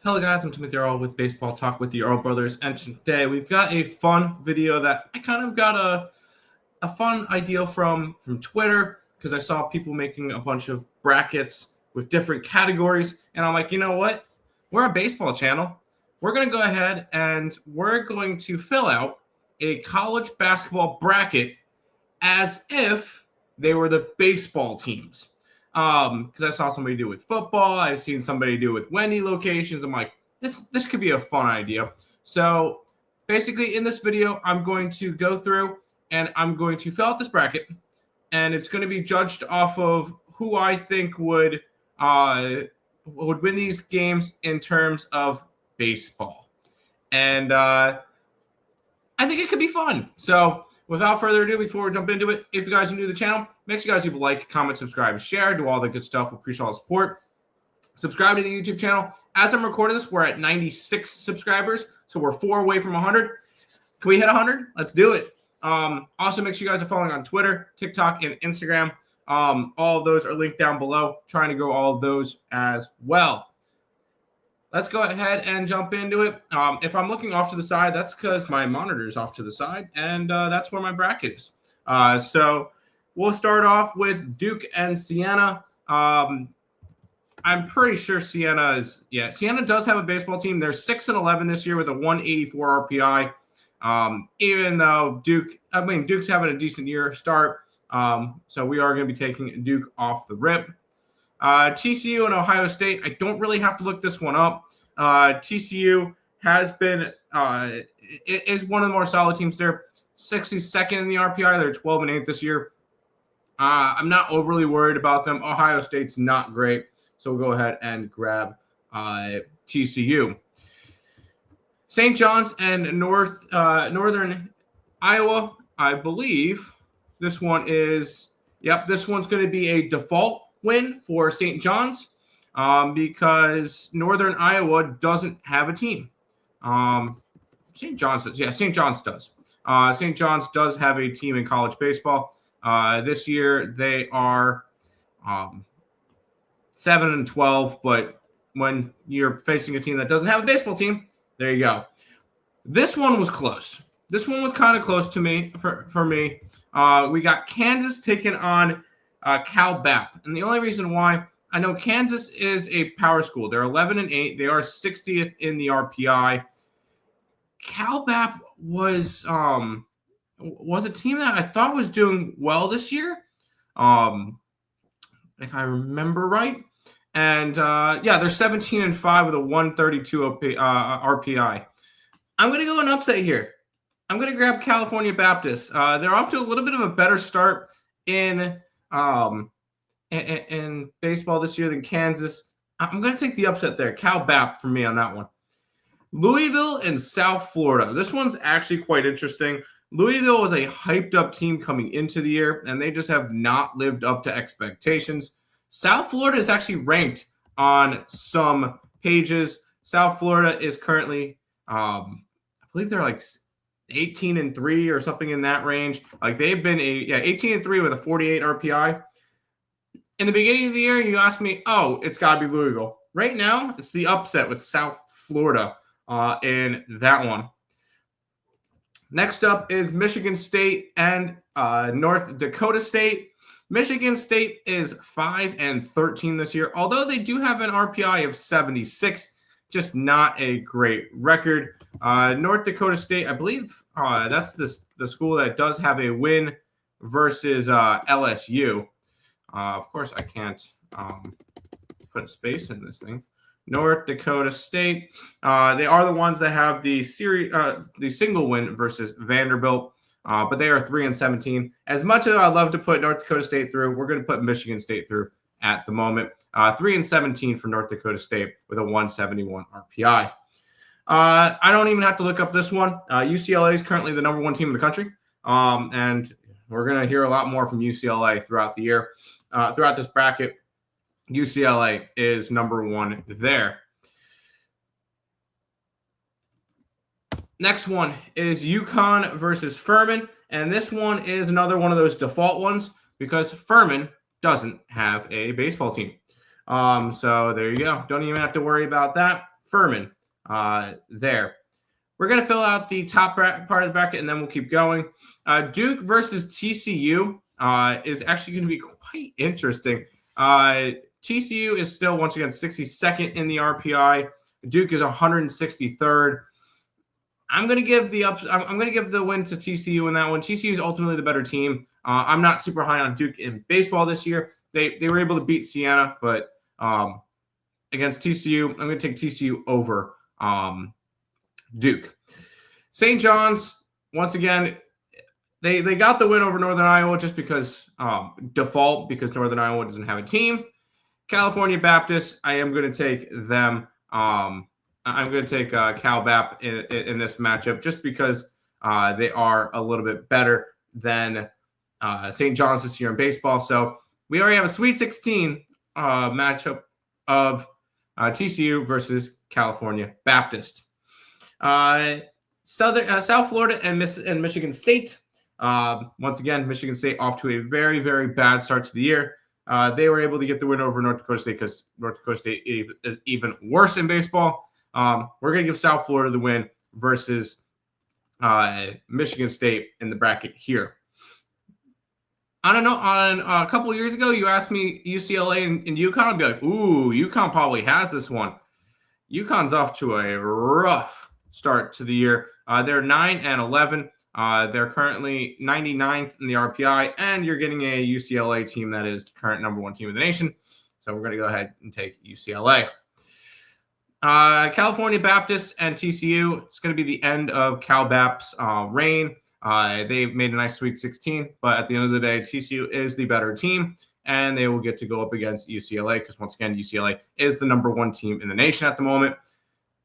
Hello guys, I'm Timothy Earl with Baseball Talk with the Earl Brothers, and today we've got a fun video that I kind of got a fun idea from Twitter because I saw people making a bunch of brackets with different categories, and I'm like, you know what? We're a baseball channel. We're going to go ahead and we're going to fill out a college basketball bracket as if they were the baseball teams. Because I saw somebody do it with football. I've seen somebody do it with Wendy locations. I'm like, this could be a fun idea. So basically in this video, I'm going to go through and I'm going to fill out this bracket, and it's going to be judged off of who I think would win these games in terms of baseball. And I think it could be fun. So without further ado, before we jump into it, if you guys are new to the channel, make sure you guys leave a like, comment, subscribe, share, do all the good stuff. We appreciate all the support. Subscribe to the YouTube channel. As I'm recording this, we're at 96 subscribers, so we're 4 away from 100. Can we hit 100? Let's do it. Also, make sure you guys are following on Twitter, TikTok, and Instagram. All of those are linked down below. Trying to grow all of those as well. Let's go ahead and jump into it. If I'm looking off to the side, that's because my monitor is off to the side, and that's where my bracket is. So we'll start off with Duke and Siena. I'm pretty sure Siena does have a baseball team. They're 6-11 this year with a 184 RPI. Even though Duke's having a decent year start. So we are going to be taking Duke off the rip. TCU and Ohio State, I don't really have to look this one up. TCU has been is one of the more solid teams there. 62nd in the RPI. They're 12-8 this year. I'm not overly worried about them. Ohio State's not great, so we'll go ahead and grab TCU. St. John's and Northern Iowa, I believe this one is, this one's going to be a default win for St. John's because Northern Iowa doesn't have a team. St. John's does. Yeah, St. John's does. St. John's does have a team in college baseball. This year they are 7-12, but when you're facing a team that doesn't have a baseball team, there you go. This one was close. This one was kind of close to me for me. We got Kansas taking on Cal Bap. And the only reason why, I know Kansas is a power school. They're 11-8. They are 60th in the RPI. Cal Bap was a team that I thought was doing well this year, if I remember right. And they're 17-5 with a 132 RPI. I'm going to go an upset here. I'm going to grab California Baptist. They're off to a little bit of a better start in baseball this year than Kansas. I'm going to take the upset there. Cal Bap for me on that one. Louisville and South Florida. This one's actually quite interesting. Louisville was a hyped up team coming into the year, and they just have not lived up to expectations. South Florida is actually ranked on some pages. South Florida is currently, I believe they're like 18-3 or something in that range. Like they've been 18-3 with a 48 RPI. In the beginning of the year, you asked me, it's got to be Louisville. Right now, it's the upset with South Florida in that one. Next up is Michigan State and North Dakota State. Michigan State is 5-13 this year, although they do have an RPI of 76, just not a great record. North Dakota State, I believe that's the school that does have a win versus LSU. Of course, I can't put a space in this thing. North Dakota State, they are the ones that have the single win versus Vanderbilt. But they are 3-17. As much as I'd love to put North Dakota State through, we're going to put Michigan State through at the moment. 3-17 for North Dakota State with a 171 RPI. I don't even have to look up this one. UCLA is currently the #1 team in the country. And we're going to hear a lot more from UCLA throughout the year. Throughout this bracket, UCLA is #1 there. Next one is UConn versus Furman, and this one is another one of those default ones because Furman doesn't have a baseball team. So there you go. Don't even have to worry about that. Furman there. We're going to fill out the top part of the bracket, and then we'll keep going. Duke versus TCU is actually going to be quite interesting. TCU is still, once again, 62nd in the RPI. Duke is 163rd. I'm going to give the win to TCU in that one. TCU is ultimately the better team. I'm not super high on Duke in baseball this year. They were able to beat Siena, but against TCU, I'm going to take TCU over Duke. St. John's, once again, they got the win over Northern Iowa just because default, because Northern Iowa doesn't have a team. California Baptist, I am going to take them. I'm going to take Cal Bap in this matchup just because they are a little bit better than St. John's this year in baseball. So we already have a Sweet 16 matchup of TCU versus California Baptist. South Florida and Michigan State. Once again, Michigan State off to a very, very bad start to the year. They were able to get the win over North Dakota State because North Dakota State is even worse in baseball. We're going to give South Florida the win versus Michigan State in the bracket here. I don't know. On a couple of years ago, you asked me UCLA and UConn. I'd be like, ooh, UConn probably has this one. UConn's off to a rough start to the year. They're 9-11. They're currently 99th in the RPI, and you're getting a UCLA team that is the current number one team in the nation. So we're going to go ahead and take UCLA. California Baptist and TCU. It's going to be the end of Cal Bap's reign. They made a nice Sweet 16, but at the end of the day, TCU is the better team, and they will get to go up against UCLA because, once again, UCLA is the number one team in the nation at the moment.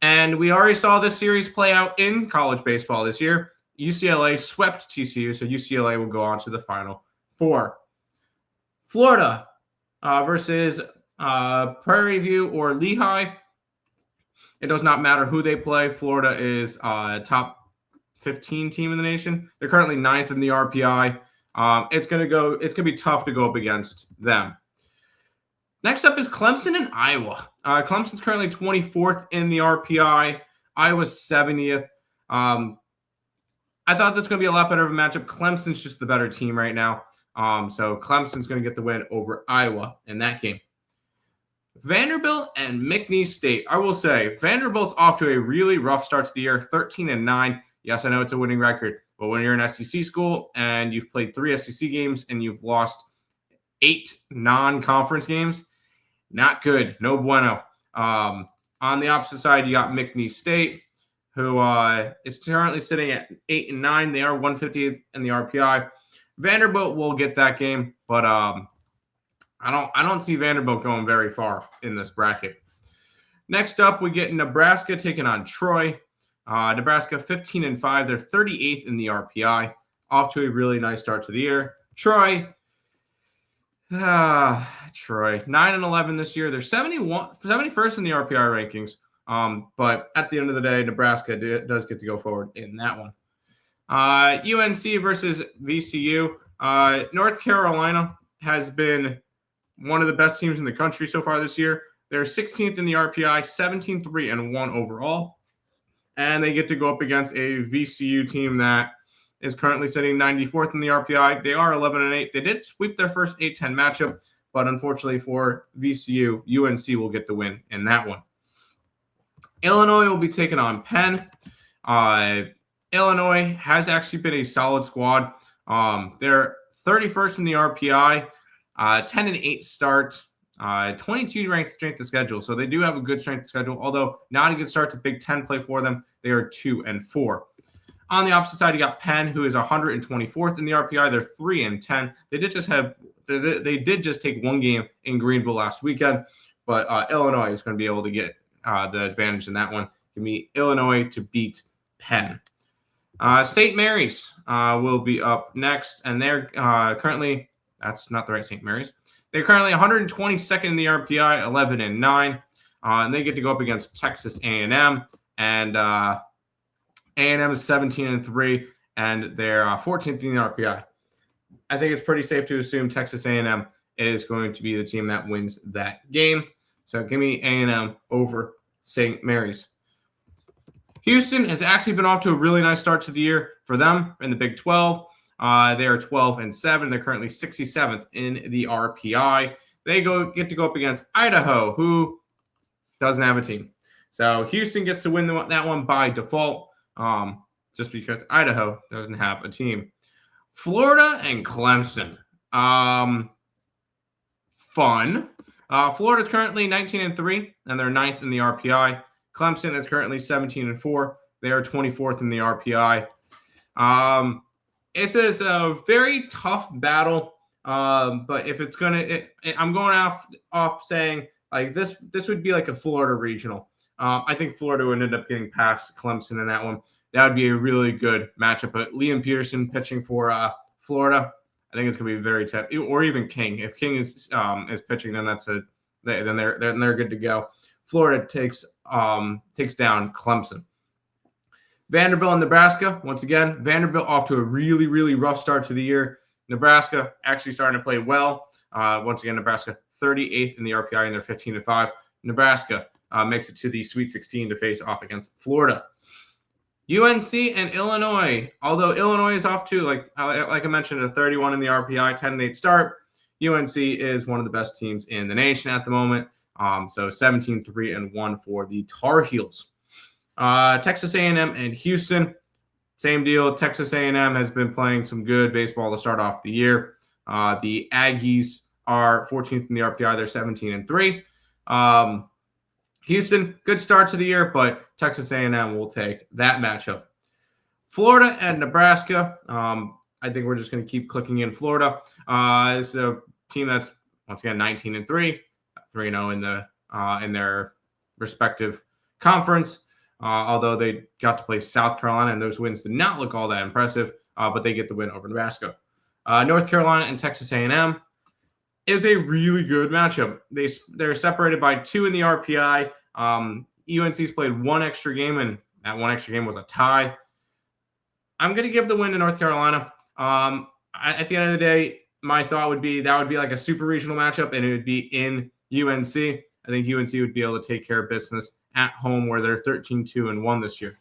And we already saw this series play out in college baseball this year. UCLA swept TCU, so UCLA will go on to the Final Four. Florida versus Prairie View or Lehigh. It does not matter who they play. Florida is top 15 team in the nation. They're currently 9th in the RPI. It's gonna be tough to go up against them. Next up is Clemson and Iowa. Clemson's currently 24th in the RPI. Iowa's 70th. I thought that's going to be a lot better of a matchup. Clemson's just the better team right now. So Clemson's going to get the win over Iowa in that game. Vanderbilt and McNeese State. I will say, Vanderbilt's off to a really rough start to the year, 13-9. Yes, I know it's a winning record, but when you're an SEC school and you've played 3 SEC games and you've lost 8 non-conference games, not good. No bueno. On the opposite side, you got McNeese State, who is currently sitting at 8-9. They are 150th in the RPI. Vanderbilt will get that game, but I don't see Vanderbilt going very far in this bracket. Next up, we get Nebraska taking on Troy. Nebraska 15-5. They're 38th in the RPI. Off to a really nice start to the year. Troy 9-11 this year. They're 71st in the RPI rankings. But at the end of the day, Nebraska does get to go forward in that one. UNC versus VCU. North Carolina has been one of the best teams in the country so far this year. They're 16th in the RPI, 17-3-1 overall. And they get to go up against a VCU team that is currently sitting 94th in the RPI. They are 11-8. They did sweep their first 8-10 matchup, but unfortunately for VCU, UNC will get the win in that one. Illinois will be taking on Penn. Illinois has actually been a solid squad. They're 31st in the RPI, 10-8 start, 22 ranked strength of schedule. So they do have a good strength of schedule, although not a good start to Big Ten play for them. They are 2-4. On the opposite side, you got Penn, who is 124th in the RPI. They're 3-10. They did just take one game in Greenville last weekend, but Illinois is going to be able to get the advantage in that one. Give me Illinois to beat Penn. St. Mary's will be up next, and they're currently – that's not the right St. Mary's. They're currently 122nd in the RPI, 11-9, and they get to go up against Texas A&M, and A&M is 17-3, and they're 14th in the RPI. I think it's pretty safe to assume Texas A&M is going to be the team that wins that game. So give me A&M over St. Mary's. Houston has actually been off to a really nice start to the year for them in the Big 12. They are 12-7. They're currently 67th in the RPI. They get to go up against Idaho, who doesn't have a team. So Houston gets to win that one by default, just because Idaho doesn't have a team. Florida and Clemson. Fun. Florida's currently 19-3, and they're 9th in the RPI. Clemson is currently 17-4. They are 24th in the RPI. It is a very tough battle, but if it's gonna, I'm going off saying like this would be like a Florida regional. I think Florida would end up getting past Clemson in that one. That would be a really good matchup. But Liam Peterson pitching for Florida, I think it's gonna be very tough. Or even King. If King is pitching, then then they're good to go. Florida takes down Clemson. Vanderbilt and Nebraska. Once again, Vanderbilt off to a really, really rough start to the year. Nebraska actually starting to play well. Once again, Nebraska 38th in the RPI, and they're 15-5. Nebraska makes it to the Sweet 16 to face off against Florida. UNC and Illinois. Although Illinois is off to, like I mentioned, a 31 in the RPI, 10-8 start. UNC is one of the best teams in the nation at the moment. So 17-3-1 for the Tar Heels. Texas A&M and Houston, same deal. Texas A&M has been playing some good baseball to start off the year. The Aggies are 14th in the RPI. They're 17-3. Houston, good start to the year, but Texas A&M will take that matchup. Florida and Nebraska. I think we're just going to keep clicking in Florida. It's a team that's, once again, 19-3, 3-0 in their respective conference. Although they got to play South Carolina, and those wins did not look all that impressive, but they get the win over Nebraska. North Carolina and Texas A&M is a really good matchup. They're separated by 2 in the RPI. UNC's played one extra game, and that one extra game was a tie. I'm going to give the win to North Carolina. At the end of the day, my thought would be that would be like a super regional matchup, and it would be in UNC. I think UNC would be able to take care of business at home, where they're 13-2-1 this year.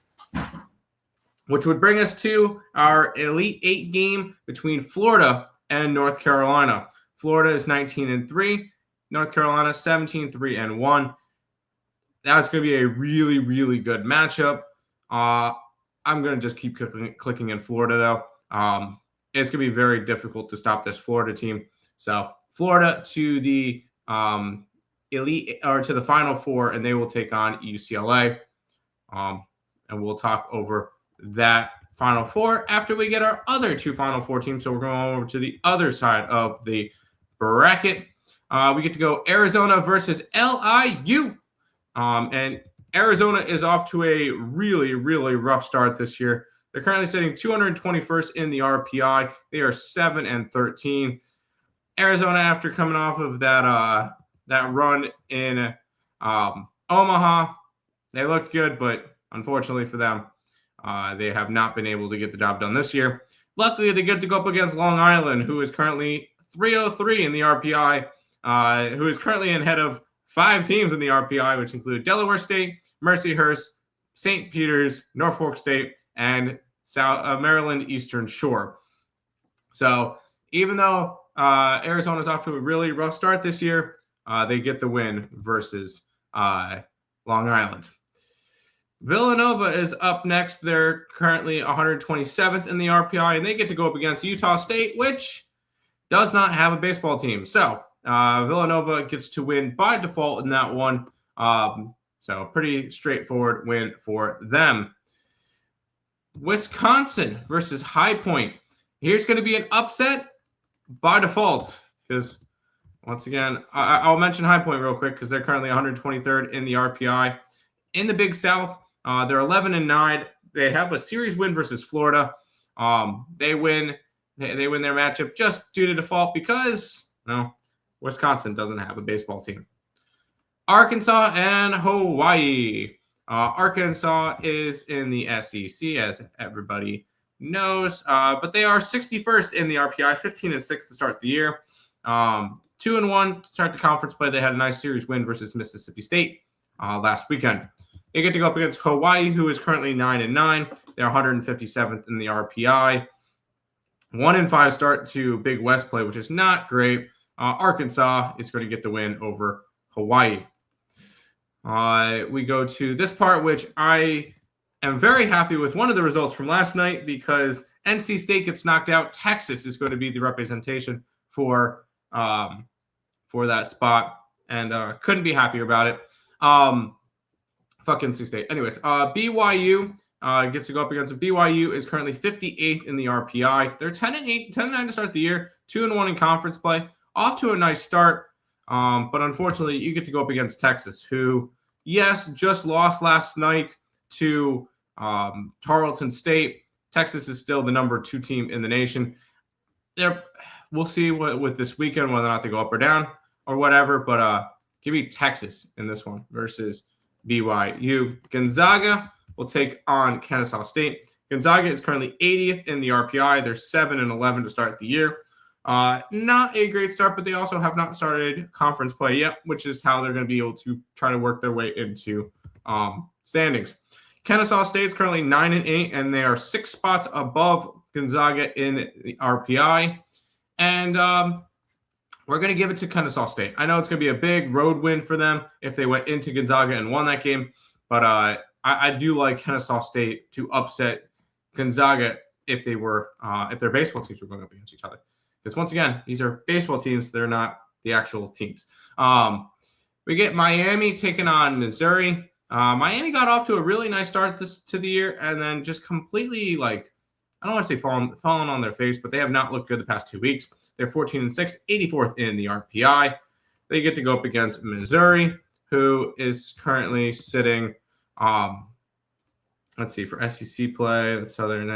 Which would bring us to our Elite 8 game between Florida and North Carolina. Florida is 19-3. North Carolina 17-3-1. That's going to be a really, really good matchup. I'm going to just keep clicking in Florida, though. It's going to be very difficult to stop this Florida team. So Florida to the Elite, or to the Final Four, and they will take on UCLA. And we'll talk over that Final Four after we get our other 2 Final Four teams. So we're going over to the other side of the bracket. We get to go Arizona versus LIU. And Arizona is off to a really, really rough start this year. They're currently sitting 221st in the RPI. They are 7-13. Arizona, after coming off of that run in Omaha, they looked good, but unfortunately for them, they have not been able to get the job done this year. Luckily, they get to go up against Long Island, who is currently 303 in the RPI, who is currently ahead of 5 teams in the RPI, which include Delaware State, Mercyhurst, St. Peter's, Norfolk State, and Maryland Eastern Shore. So even though Arizona's off to a really rough start this year, they get the win versus Long Island. Villanova is up next. They're currently 127th in the RPI, and they get to go up against Utah State, which does not have a baseball team. So Villanova gets to win by default in that one. So pretty straightforward win for them. Wisconsin versus High Point. Here's going to be an upset by default, because once again, I'll mention High Point real quick because they're currently 123rd in the RPI. In the Big South, they're 11-9. They have a series win versus Florida. They win their matchup just due to default because Wisconsin doesn't have a baseball team. Arkansas and Hawaii. Arkansas is in the SEC, as everybody knows, but they are 61st in the RPI, 15-6 to start the year. 2-1 to start the conference play. They had a nice series win versus Mississippi State last weekend. They get to go up against Hawaii, who is currently 9-9. They're 157th in the RPI. 1-5 start to Big West play, which is not great. Arkansas is going to get the win over Hawaii. We go to this part, which I am very happy with one of the results from last night because NC State gets knocked out. Texas is going to be the representation for that spot, and couldn't be happier about it. Fuck NC State. Anyways, BYU gets to go up against it. BYU is currently 58th in the RPI. They're 10-8, 10-9 to start the year, 2-1 in conference play. Off to a nice start, but unfortunately, you get to go up against Texas, who, yes, just lost last night to Tarleton State. Texas is still the number 2 team in the nation. We'll see with this weekend whether or not they go up or down or whatever, but give me Texas in this one versus BYU. Gonzaga will take on Kennesaw State. Gonzaga is currently 80th in the RPI. They're 7-11 to start the year. Not a great start, but they also have not started conference play yet, which is how they're going to be able to try to work their way into standings. Kennesaw State is currently 9-8, and they are 6 spots above Gonzaga in the RPI. And we're going to give it to Kennesaw State. I know it's going to be a big road win for them if they went into Gonzaga and won that game, but I do like Kennesaw State to upset Gonzaga if their baseball teams were going up against each other. Because once again, these are baseball teams. They're not the actual teams. We get Miami taking on Missouri. Miami got off to a really nice start to the year and then just completely, I don't want to say fallen on their face, but they have not looked good the past 2 weeks. They're 14-6, 84th in the RPI. They get to go up against Missouri, who is currently sitting, let's see, for SEC play, the Southern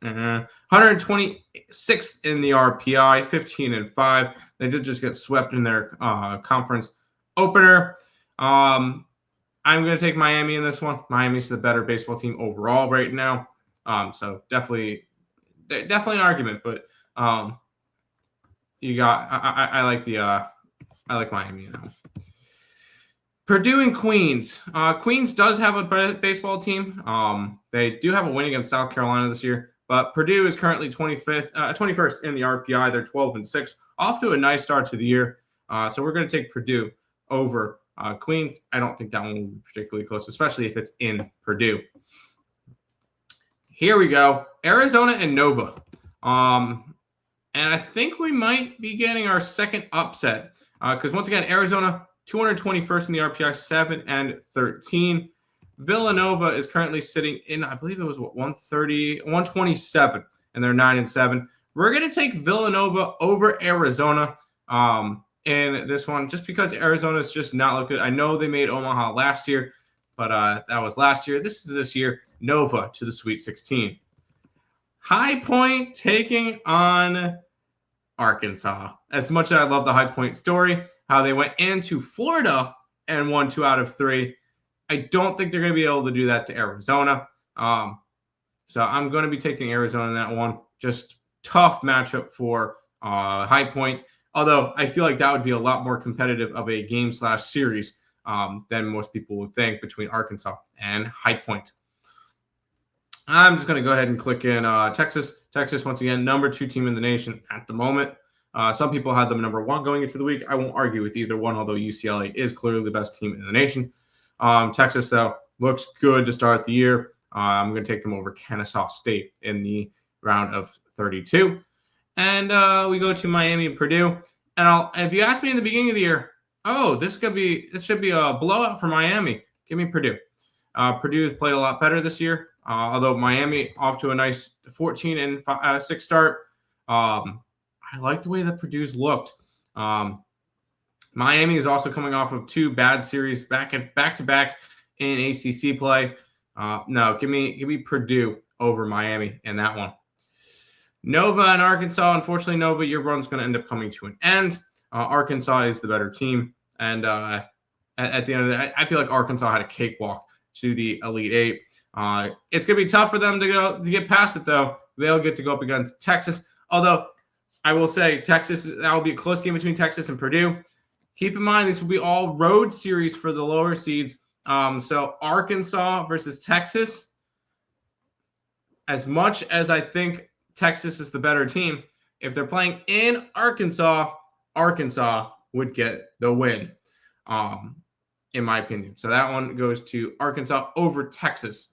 126th in the RPI, 15-5. They did just get swept in their conference opener. I'm going to take Miami in this one. Miami's the better baseball team overall right now. So definitely an argument, but I like Miami now. Purdue and Queens. Queens does have a baseball team. They do have a win against South Carolina this year, but Purdue is currently 21st in the RPI. They're 12-6, off to a nice start to the year. So we're going to take Purdue over Queens. I don't think that one will be particularly close, especially if it's in Purdue. Here we go. Arizona and Nova. And I think we might be getting our second upset because once again, Arizona 221st in the RPI, 7-13. Villanova is currently sitting in, I believe it was 127, and they're 9-7. We're going to take Villanova over Arizona in this one, just because Arizona's just not look good. I know they made Omaha last year, but that was last year. This is this year. Nova to the Sweet 16. High Point taking on Arkansas. As much as I love the High Point story, how they went into Florida and won 2 out of 3, I don't think they're going to be able to do that to Arizona. So I'm going to be taking Arizona in that one. Just tough matchup for High Point. Although I feel like that would be a lot more competitive of a game/series than most people would think between Arkansas and High Point. I'm just going to go ahead and click in Texas. Texas, once again, number 2 team in the nation at the moment. Some people had them number 1 going into the week. I won't argue with either one, although UCLA is clearly the best team in the nation. Texas, though, looks good to start the year. I'm going to take them over Kennesaw State in the round of 32. And we go to Miami and Purdue. And if you asked me in the beginning of the year, this should be a blowout for Miami, give me Purdue. Purdue has played a lot better this year, although Miami off to a nice 14-6 start. I like the way that Purdue's looked. Miami is also coming off of 2 bad series back to back in ACC play. No, give me Purdue over Miami in that one. Nova and Arkansas. Unfortunately, Nova, your run's going to end up coming to an end. Arkansas is the better team, and at the end of the day, I feel like Arkansas had a cakewalk to the Elite 8. It's going to be tough for them to get past it, though. They'll get to go up against Texas. Although I will say that will be a close game between Texas and Purdue. Keep in mind, this will be all road series for the lower seeds. So Arkansas versus Texas. As much as I think Texas is the better team, if they're playing in Arkansas, Arkansas would get the win, in my opinion. So that one goes to Arkansas over Texas,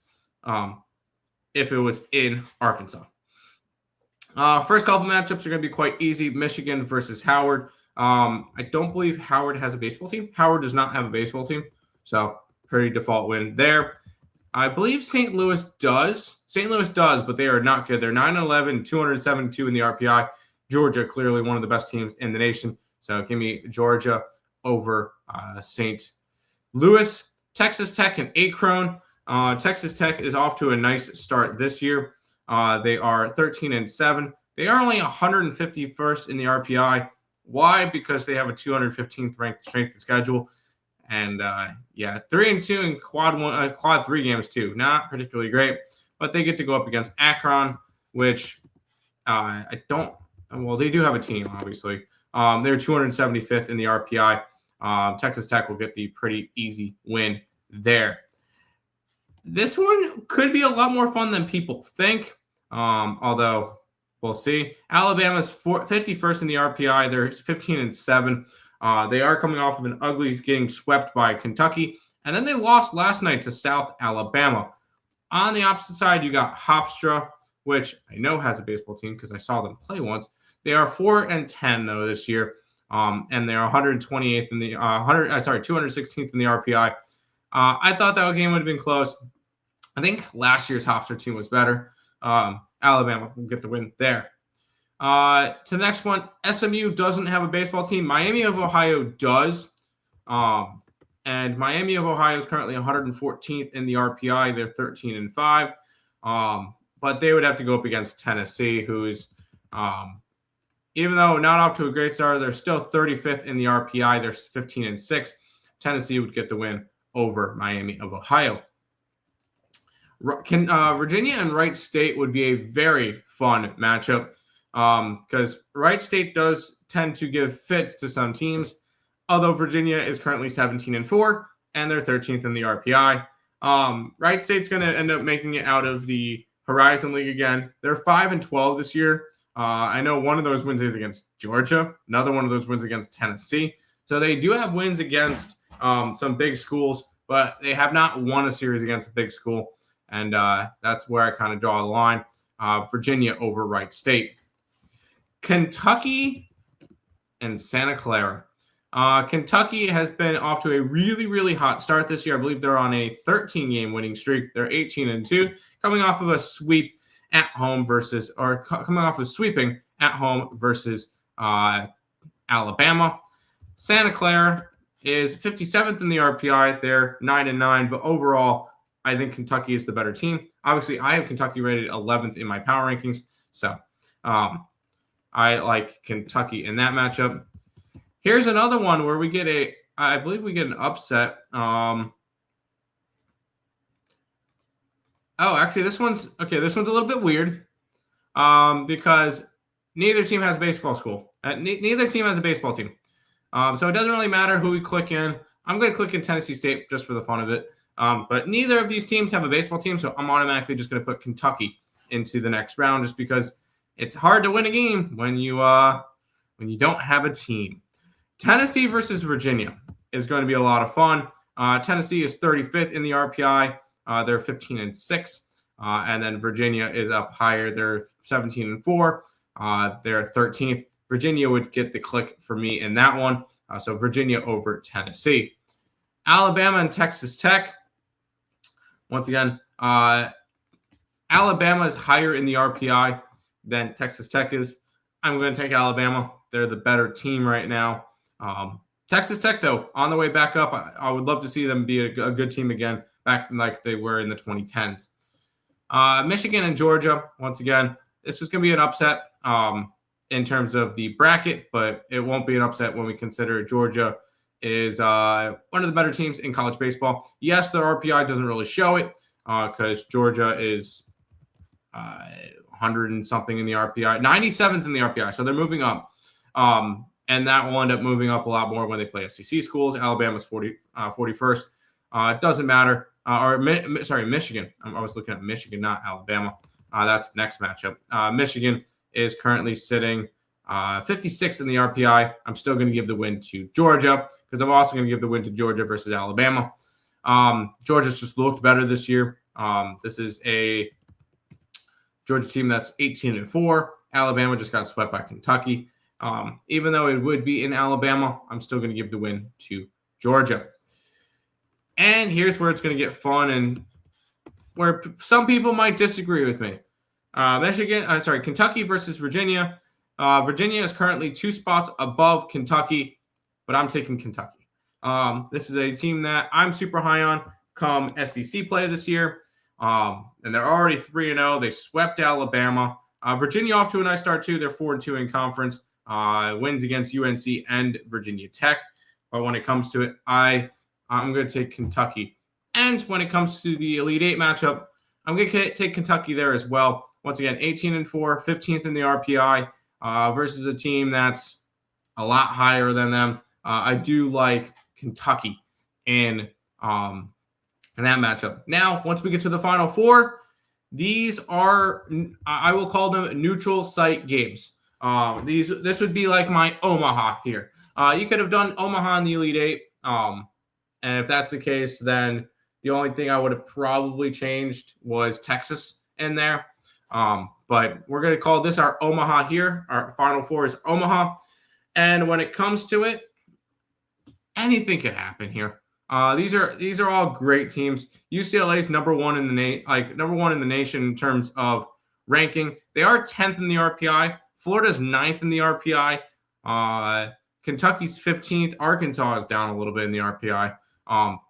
if it was in Arkansas. First couple matchups are going to be quite easy. Michigan versus Howard. I don't believe Howard has a baseball team. Howard does not have a baseball team, so pretty default win there. I believe St. Louis does. St. Louis does, but they are not good. They're 9-11, 272 in the RPI. Georgia, clearly one of the best teams in the nation. So give me Georgia over St. Louis. Texas Tech and Akron. Texas Tech is off to a nice start this year. They are 13-7. They are only 151st in the RPI. Why? Because they have a 215th ranked strength of schedule. And 3-2 in quad 3 games too. Not particularly great, but they get to go up against Akron, which they do have a team, obviously. They're 275th in the RPI. Texas Tech will get the pretty easy win there. This one could be a lot more fun than people think, although we'll see. Alabama's 51st in the RPI. They're 15-7. They are coming off of an ugly getting swept by Kentucky, and then they lost last night to South Alabama. On the opposite side, you got Hofstra, which I know has a baseball team because I saw them play once. They are 4-10 though this year, and they're 128th in the 216th in the RPI. I thought that game would have been close. I think last year's Hofstra team was better. Alabama will get the win there. To the next one, SMU doesn't have a baseball team. Miami of Ohio does. And Miami of Ohio is currently 114th in the RPI. They're 13-5. But they would have to go up against Tennessee, who's, even though not off to a great start, they're still 35th in the RPI. They're 15-6. Tennessee would get the win over Miami of Ohio. Virginia and Wright State would be a very fun matchup because Wright State does tend to give fits to some teams, although Virginia is currently 17-4 and they're 13th in the RPI. Wright State's going to end up making it out of the Horizon League again. They're 5-12 this year. I know one of those wins is against Georgia. Another one of those wins against Tennessee. So they do have wins against some big schools, but they have not won a series against a big school. And that's where I kind of draw the line. Virginia over Wright State. Kentucky and Santa Clara. Kentucky has been off to a really, really hot start this year. I believe they're on a 13-game winning streak. They're 18-2, coming off of a sweep at home coming off of sweeping at home versus Alabama. Santa Clara is 57th in the RPI. They're 9-9, but overall, I think Kentucky is the better team. Obviously, I have Kentucky rated 11th in my power rankings, so I like Kentucky in that matchup. Here's another one where we get I believe we get an upset. Actually, this one's a little bit weird because neither team has a baseball school. Neither team has a baseball team. So it doesn't really matter who we click in. I'm going to click in Tennessee State just for the fun of it. But neither of these teams have a baseball team, so I'm automatically just going to put Kentucky into the next round just because it's hard to win a game when you don't have a team. Tennessee versus Virginia is going to be a lot of fun. Tennessee is 35th in the RPI. They're 15-6. And then Virginia is up higher. They're 17-4. They're 13th. Virginia would get the click for me in that one. So Virginia over Tennessee. Alabama and Texas Tech. Once again, Alabama is higher in the RPI than Texas Tech is. I'm going to take Alabama. They're the better team right now. Texas Tech, though, on the way back up, I would love to see them be a good team again, back like they were in the 2010s. Michigan and Georgia, once again, this is going to be an upset in terms of the bracket, but it won't be an upset when we consider Georgia is one of the better teams in college baseball. Yes, their RPI doesn't really show it because Georgia is 100 and something in the RPI, 97th in the RPI, so they're moving up. And that will end up moving up a lot more when they play SEC schools. Alabama's 41st. It doesn't matter. Michigan. I was looking at Michigan, not Alabama. That's the next matchup. Michigan is currently sitting 56th in the RPI. I'm still going to give the win to Georgia because I'm also going to give the win to Georgia versus Alabama. Georgia's just looked better this year. This is a Georgia team that's 18-4. Alabama just got swept by Kentucky. Even though it would be in Alabama, I'm still going to give the win to Georgia. And here's where it's going to get fun and where some people might disagree with me. Kentucky versus Virginia. Virginia is currently 2 spots above Kentucky, but I'm taking Kentucky. This is a team that I'm super high on come SEC play this year. And they're already 3-0. They swept Alabama. Virginia off to a nice start too. They're 4-2 in conference. Wins against UNC and Virginia Tech. But when it comes to it, I'm going to take Kentucky. And when it comes to the Elite Eight matchup, I'm going to take Kentucky there as well. Once again, 18-4, 15th in the RPI versus a team that's a lot higher than them. I do like Kentucky in that matchup. Now, once we get to the Final Four, these are, I will call them neutral site games. This would be like my Omaha here. You could have done Omaha in the Elite Eight. And if that's the case, then the only thing I would have probably changed was Texas in there. But we're going to call this our Omaha here. Our Final Four is Omaha. And when it comes to it, anything could happen here. These are all great teams. UCLA is number one in the nation in terms of ranking. They are 10th in the RPI. Florida's 9th in the RPI. Kentucky's 15th. Arkansas is down a little bit in the RPI.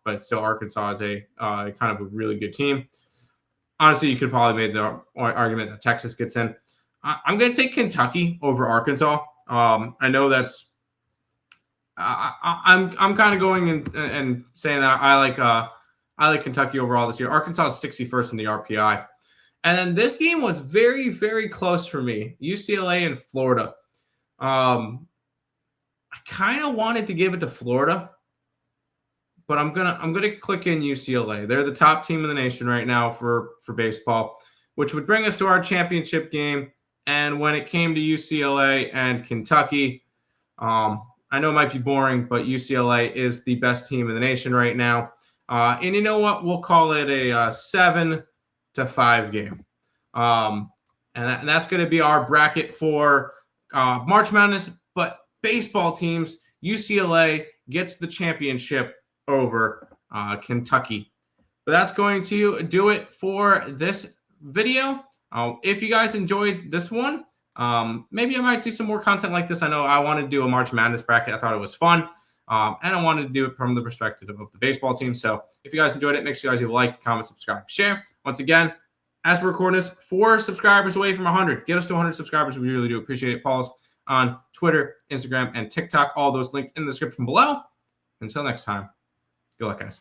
But still, Arkansas is a kind of a really good team. Honestly, you could probably make the argument that Texas gets in. I'm going to take Kentucky over Arkansas. I know that's. I'm kind of going and saying that I like Kentucky overall this year. Arkansas is 61st in the RPI, and then this game was very, very close for me. UCLA and Florida. I kind of wanted to give it to Florida, but I'm gonna click in UCLA. They're the top team in the nation right now for baseball, which would bring us to our championship game. And when it came to UCLA and Kentucky, I know it might be boring, but UCLA is the best team in the nation right now. And you know what? We'll call it a 7-5 game. And that's going to be our bracket for March Madness. But baseball teams, UCLA gets the championship over Kentucky. But that's going to do it for this video. If you guys enjoyed this one, maybe I might do some more content like this. I know I wanted to do a March Madness bracket. I thought it was fun. And I wanted to do it from the perspective of the baseball team. So if you guys enjoyed it, make sure you guys leave a like, comment, subscribe, share. Once again, as we're recording this, 4 subscribers away from 100. Get us to 100 subscribers. We really do appreciate it. Follow us on Twitter, Instagram, and TikTok. All those linked in the description below. Until next time, good luck, guys.